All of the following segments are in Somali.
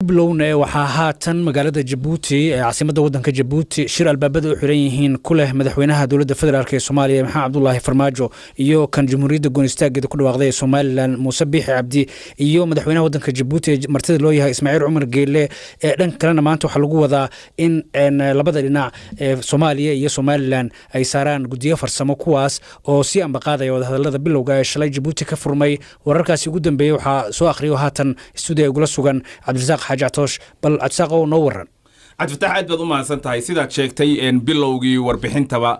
bilowna waxaa haatan magaalada Jabuuti caasimada wadanka Jabuuti shir albaabada u xiran yihiin kuleh madaxweynaha dawladda federaalka ee Soomaaliya Maxamed Cabdullaahi Farmaajo iyo kan Jamhuuriyadda Goonistaaggeeda ku dhawaaqday Somaliland Muuse Biixi Cabdi iyo madaxweynaha wadanka Jabuuti martida loo yahay Ismaaciil Cumar Geelle dhan kalena maanta waxa lagu wadaa in labada dhinac Soomaaliya iyo Somaliland ay saaraan gudiyo farsamo kuwaas oo si amba qaadaya wadahadalada bilowga ee shalay Jabuuti ka furmay wararkaasi ugu dambeeyay waxa soo akhriyo haatan studio gula sugan Cabdirasaaq Xaaji Catoosh bal Cabdirasaaq oo noo waran Cabdifatax aad baad u mahadsantahay sidaad sheegtay bilowgii warbixintaba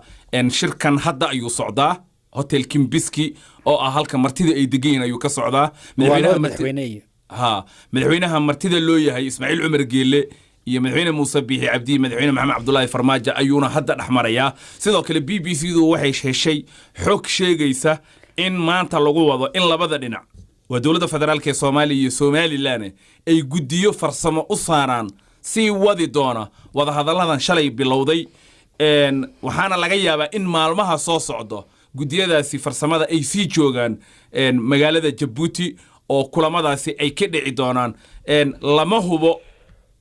shirkan hadda ayuu socdaa Hotel Kimbiski oo ah halka martida ay degan ayuu ka socdaa madaxweynaha martida loo yahay Ismaaciil Cumar Geelle iyo madaxweyne Muuse Biixi Cabdi madaxweyne Maxamed Cabdullaahi Farmaajo ayuuna hadda dhaxmaraya sidoo kale BBC-du waxay heshay xog sheegaysa in maanta lagu wado in labada dhinac ودولة فدرالك سوماليا سوماليلاند أي جديو فرسمة أصاران سي وادي دونا وده هذا الله شلي بلودي إن وحنا لقيا إن معلومها صوص عضو جديو ده سي فرسمة أي سي جوجان إن مجال جيبوتي أو كل ما سي أي كده عدونان إن لما هو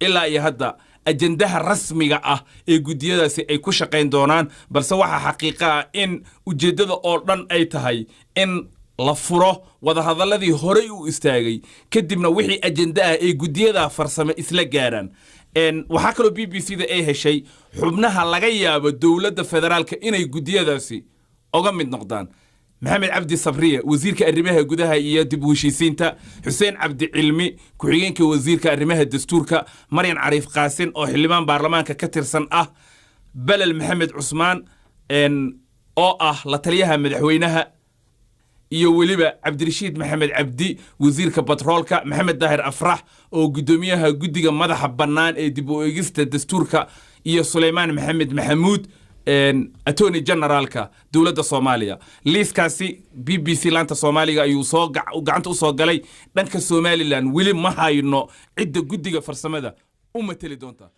إلا يهدا أجندها الرسمية أي جديو ده سي أي كوشقين دونان بل سواها حقيقة إن وجدد أوردن أي تهاي إن لفرة وده هذا الذي هريو استاجي كدمنا وحي أجندة أي جديدة فرسمة إسلاجارن إن وحكلوا BBC ده أي شيء حبناها لغاية بالدولة الفدرال كإنه جديدة سي أقام من نقدان محمد عبد الصبرية وزير كأرمها جودها يدب وشيسينتا حسين عبد علمي كحيين كوزير كأرمها الدستور كمريم عريف قاسين أو حلمان برلمان ككتر سن بلل محمد عثمان إن لتليها مدحوينها iyo waliba Cabdirashiid Maxamed Cabdi wasiirka batroolka Maxamed Daahir Afrax oo gudoomiyaha gudiga madaxa banaan ee dib u eegista dastuurka iyo Suleymaan Maxamed Maxamuud attorney generalka dawladda Soomaaliya liiskaasi BBC laanta Soomaaliga ayuu soo gacanta u soo galay dhanka Somaliland wali ma hayno cid gudiga farsamada u matali doonta